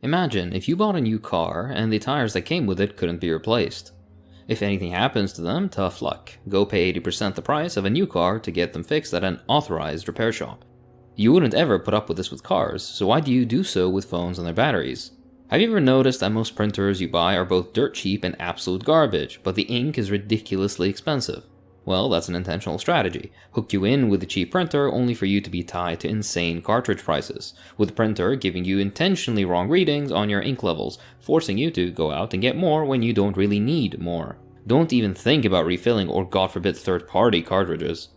Imagine if you bought a new car and the tires that came with it couldn't be replaced. If anything happens to them, tough luck. Go pay 80% the price of a new car to get them fixed at an authorized repair shop. You wouldn't ever put up with this with cars, so why do you do so with phones and their batteries? Have you ever noticed that most printers you buy are both dirt cheap and absolute garbage, but the ink is ridiculously expensive? Well, that's an intentional strategy. Hook you in with a cheap printer only for you to be tied to insane cartridge prices, with the printer giving you intentionally wrong readings on your ink levels, forcing you to go out and get more when you don't really need more. Don't even think about refilling or, God forbid, third-party cartridges.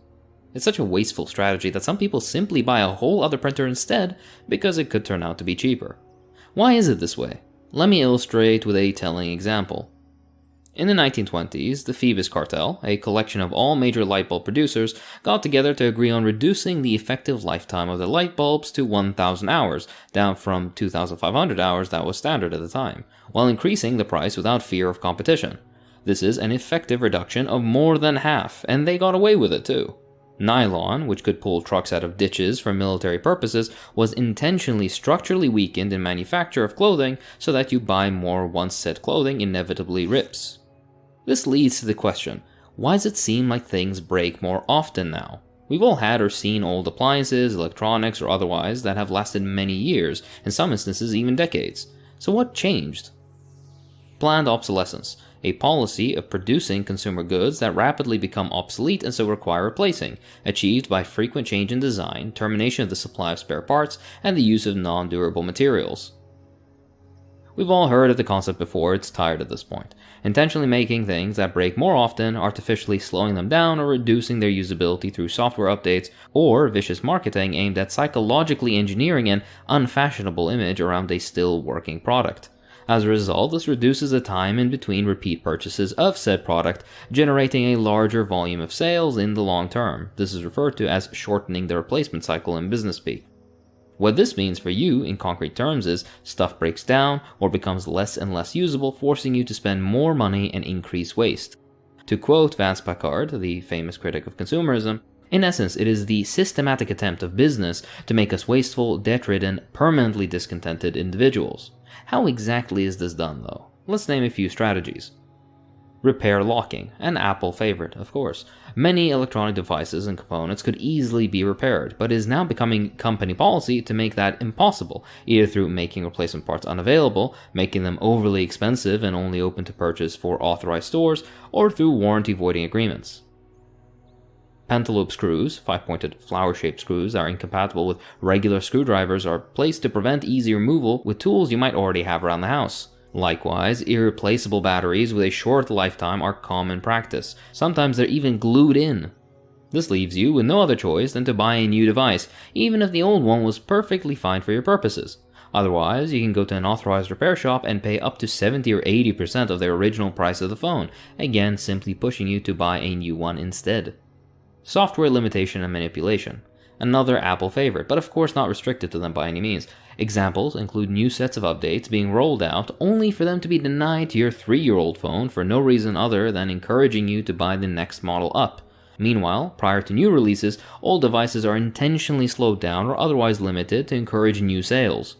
It's such a wasteful strategy that some people simply buy a whole other printer instead because it could turn out to be cheaper. Why is it this way? Let me illustrate with a telling example. In the 1920s, the Phoebus Cartel, a collection of all major light bulb producers, got together to agree on reducing the effective lifetime of their light bulbs to 1,000 hours, down from 2,500 hours that was standard at the time, while increasing the price without fear of competition. This is an effective reduction of more than half, and they got away with it too. Nylon, which could pull trucks out of ditches for military purposes, was intentionally structurally weakened in manufacture of clothing so that you buy more once said clothing inevitably rips. This leads to the question, why does it seem like things break more often now? We've all had or seen old appliances, electronics or otherwise, that have lasted many years, in some instances even decades. So what changed? Planned obsolescence, a policy of producing consumer goods that rapidly become obsolete and so require replacing, achieved by frequent change in design, termination of the supply of spare parts, and the use of non-durable materials. We've all heard of the concept before, it's tired at this point. Intentionally making things that break more often, artificially slowing them down or reducing their usability through software updates, or vicious marketing aimed at psychologically engineering an unfashionable image around a still working product. As a result, this reduces the time in between repeat purchases of said product, generating a larger volume of sales in the long term. This is referred to as shortening the replacement cycle in business speak. What this means for you in concrete terms is stuff breaks down or becomes less and less usable, forcing you to spend more money and increase waste. To quote Vance Packard, the famous critic of consumerism, in essence, it is the systematic attempt of business to make us wasteful, debt-ridden, permanently discontented individuals. How exactly is this done, though? Let's name a few strategies. Repair locking, an Apple favorite, of course. Many electronic devices and components could easily be repaired, but it is now becoming company policy to make that impossible, either through making replacement parts unavailable, making them overly expensive and only open to purchase for authorized stores, or through warranty voiding agreements. Pentalobe screws, 5-pointed flower-shaped screws that are incompatible with regular screwdrivers, are placed to prevent easy removal with tools you might already have around the house. Likewise, irreplaceable batteries with a short lifetime are common practice. Sometimes they're even glued in. This leaves you with no other choice than to buy a new device, even if the old one was perfectly fine for your purposes. Otherwise, you can go to an authorized repair shop and pay up to 70 or 80% of their original price of the phone, again simply pushing you to buy a new one instead. Software limitation and manipulation. Another Apple favorite, but of course not restricted to them by any means. Examples include new sets of updates being rolled out only for them to be denied to your 3-year-old phone for no reason other than encouraging you to buy the next model up. Meanwhile, prior to new releases, old devices are intentionally slowed down or otherwise limited to encourage new sales.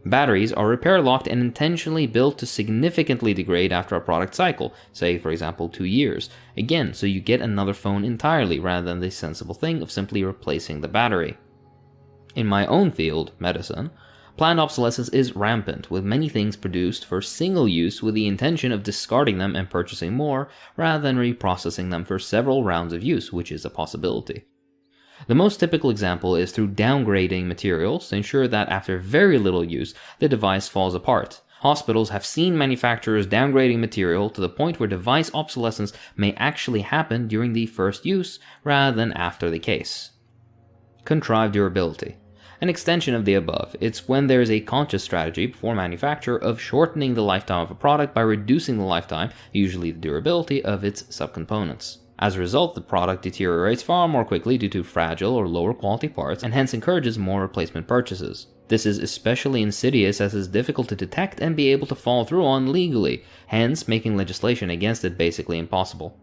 Batteries are repair locked and intentionally built to significantly degrade after a product cycle, say for example 2 years, again so you get another phone entirely rather than the sensible thing of simply replacing the battery. In my own field, medicine, planned obsolescence is rampant, with many things produced for single use with the intention of discarding them and purchasing more, rather than reprocessing them for several rounds of use, which is a possibility. The most typical example is through downgrading materials to ensure that after very little use, the device falls apart. Hospitals have seen manufacturers downgrading material to the point where device obsolescence may actually happen during the first use rather than after the case. Contrived durability. An extension of the above, it's when there is a conscious strategy before manufacture of shortening the lifetime of a product by reducing the lifetime, usually the durability, of its subcomponents. As a result, the product deteriorates far more quickly due to fragile or lower quality parts and hence encourages more replacement purchases. This is especially insidious as it is difficult to detect and be able to follow through on legally, hence making legislation against it basically impossible.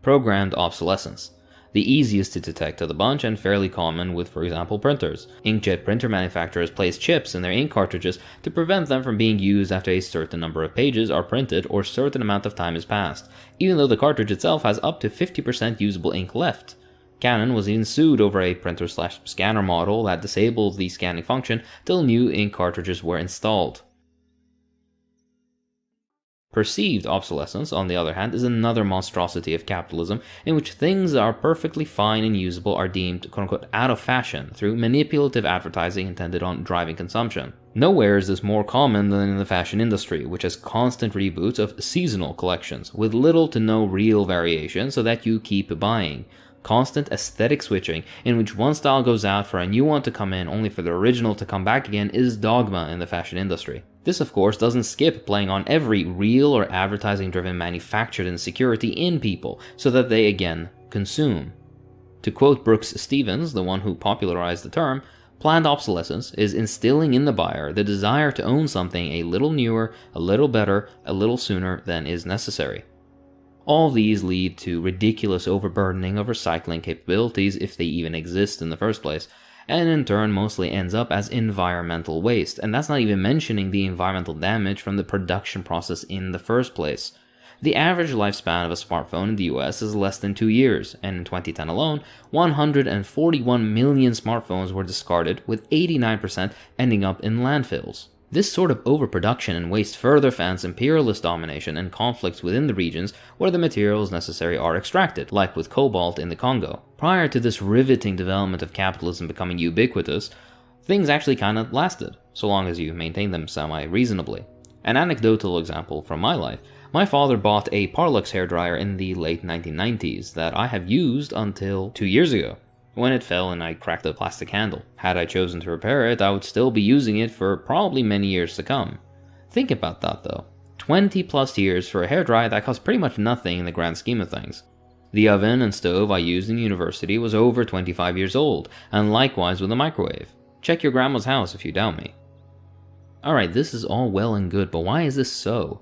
Programmed obsolescence. The easiest to detect of the bunch and fairly common with, for example, printers. Inkjet printer manufacturers place chips in their ink cartridges to prevent them from being used after a certain number of pages are printed or certain amount of time has passed, even though the cartridge itself has up to 50% usable ink left. Canon was even sued over a printer/scanner model that disabled the scanning function till new ink cartridges were installed. Perceived obsolescence, on the other hand, is another monstrosity of capitalism in which things that are perfectly fine and usable are deemed quote-unquote out of fashion through manipulative advertising intended on driving consumption. Nowhere is this more common than in the fashion industry, which has constant reboots of seasonal collections with little to no real variation so that you keep buying. Constant aesthetic switching, in which one style goes out for a new one to come in only for the original to come back again, is dogma in the fashion industry. This of course doesn't skip playing on every real or advertising driven manufactured insecurity in people so that they again consume. To quote Brooks Stevens, the one who popularized the term, planned obsolescence is instilling in the buyer the desire to own something a little newer, a little better, a little sooner than is necessary. All these lead to ridiculous overburdening of recycling capabilities if they even exist in the first place, and in turn mostly ends up as environmental waste, and that's not even mentioning the environmental damage from the production process in the first place. The average lifespan of a smartphone in the US is less than 2 years, and in 2010 alone, 141 million smartphones were discarded, with 89% ending up in landfills. This sort of overproduction and waste further fans imperialist domination and conflicts within the regions where the materials necessary are extracted, like with cobalt in the Congo. Prior to this riveting development of capitalism becoming ubiquitous, things actually kinda lasted, so long as you maintain them semi-reasonably. An anecdotal example from my life: my father bought a Parlux hairdryer in the late 1990s that I have used until 2 years ago, when it fell and I cracked the plastic handle. Had I chosen to repair it, I would still be using it for probably many years to come. Think about that though. 20 plus years for a hairdryer that costs pretty much nothing in the grand scheme of things. The oven and stove I used in university was over 25 years old, and likewise with the microwave. Check your grandma's house if you doubt me. Alright, this is all well and good, but why is this so?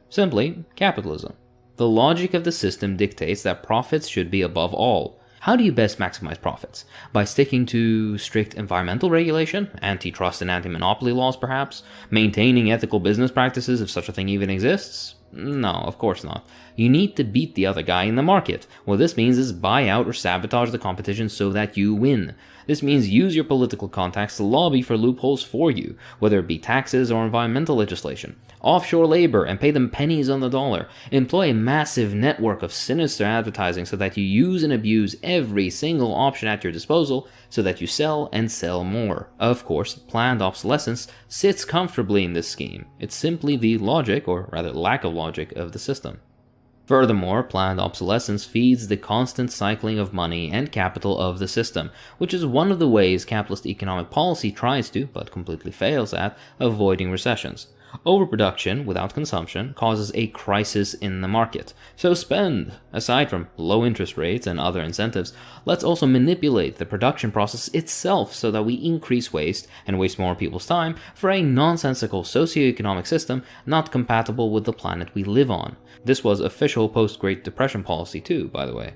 Simply, capitalism. The logic of the system dictates that profits should be above all. How do you best maximize profits? By sticking to strict environmental regulation, antitrust and anti-monopoly laws perhaps? Maintaining ethical business practices if such a thing even exists? No, of course not. You need to beat the other guy in the market. What this means is buy out or sabotage the competition so that you win. This means use your political contacts to lobby for loopholes for you, whether it be taxes or environmental legislation. Offshore labor and pay them pennies on the dollar. Employ a massive network of sinister advertising so that you use and abuse every single option at your disposal so that you sell and sell more. Of course, planned obsolescence sits comfortably in this scheme. It's simply the logic, or rather lack of logic, of the system. Furthermore, planned obsolescence feeds the constant cycling of money and capital of the system, which is one of the ways capitalist economic policy tries to, but completely fails at, avoiding recessions. Overproduction without consumption causes a crisis in the market. So spend. Aside from low interest rates and other incentives, let's also manipulate the production process itself so that we increase waste and waste more people's time for a nonsensical socioeconomic system not compatible with the planet we live on. This was official post-Great Depression policy too, by the way.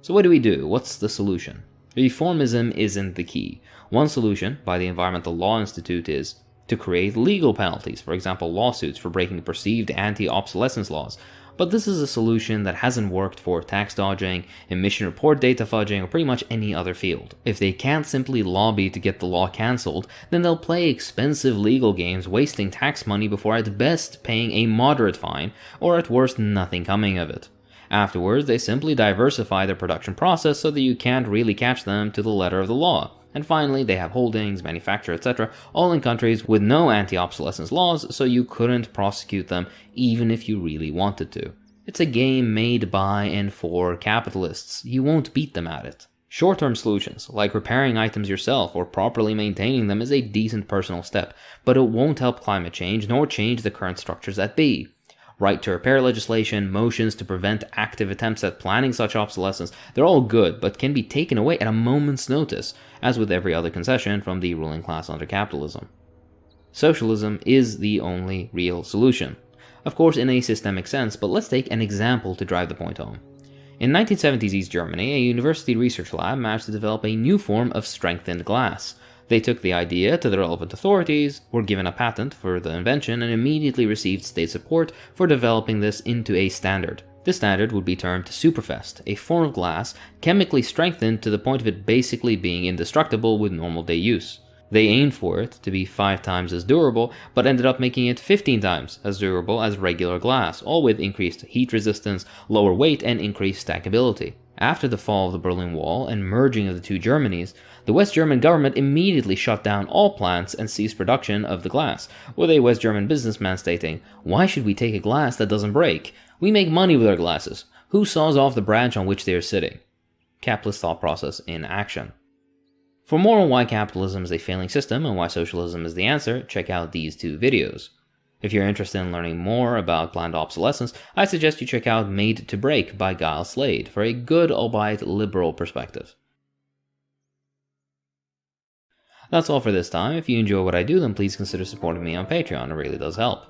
So what do we do? What's the solution? Reformism isn't the key. One solution by the Environmental Law Institute is to create legal penalties, for example lawsuits for breaking perceived anti-obsolescence laws. But this is a solution that hasn't worked for tax dodging, emission report data fudging, or pretty much any other field. If they can't simply lobby to get the law cancelled, then they'll play expensive legal games wasting tax money before at best paying a moderate fine, or at worst nothing coming of it. Afterwards, they simply diversify their production process so that you can't really catch them to the letter of the law. And finally, they have holdings, manufacture, etc., all in countries with no anti-obsolescence laws, so you couldn't prosecute them even if you really wanted to. It's a game made by and for capitalists. You won't beat them at it. Short-term solutions, like repairing items yourself or properly maintaining them, is a decent personal step, but it won't help climate change nor change the current structures that be. Right to repair legislation, motions to prevent active attempts at planning such obsolescence, they're all good, but can be taken away at a moment's notice, as with every other concession from the ruling class under capitalism. Socialism is the only real solution. Of course in a systemic sense, but let's take an example to drive the point home. In 1970s East Germany, a university research lab managed to develop a new form of strengthened glass. They took the idea to the relevant authorities, were given a patent for the invention, and immediately received state support for developing this into a standard. This standard would be termed Superfest, a form of glass chemically strengthened to the point of it basically being indestructible with normal day use. They aimed for it to be 5 times as durable, but ended up making it 15 times as durable as regular glass, all with increased heat resistance, lower weight, and increased stackability. After the fall of the Berlin Wall and merging of the two Germanies, the West German government immediately shut down all plants and ceased production of the glass, with a West German businessman stating, "Why should we take a glass that doesn't break? We make money with our glasses. Who saws off the branch on which they are sitting?" Capitalist thought process in action. For more on why capitalism is a failing system and why socialism is the answer, check out these 2 videos. If you're interested in learning more about planned obsolescence, I suggest you check out Made to Break by Giles Slade for a good, albeit liberal perspective. That's all for this time. If you enjoy what I do, then please consider supporting me on Patreon, it really does help.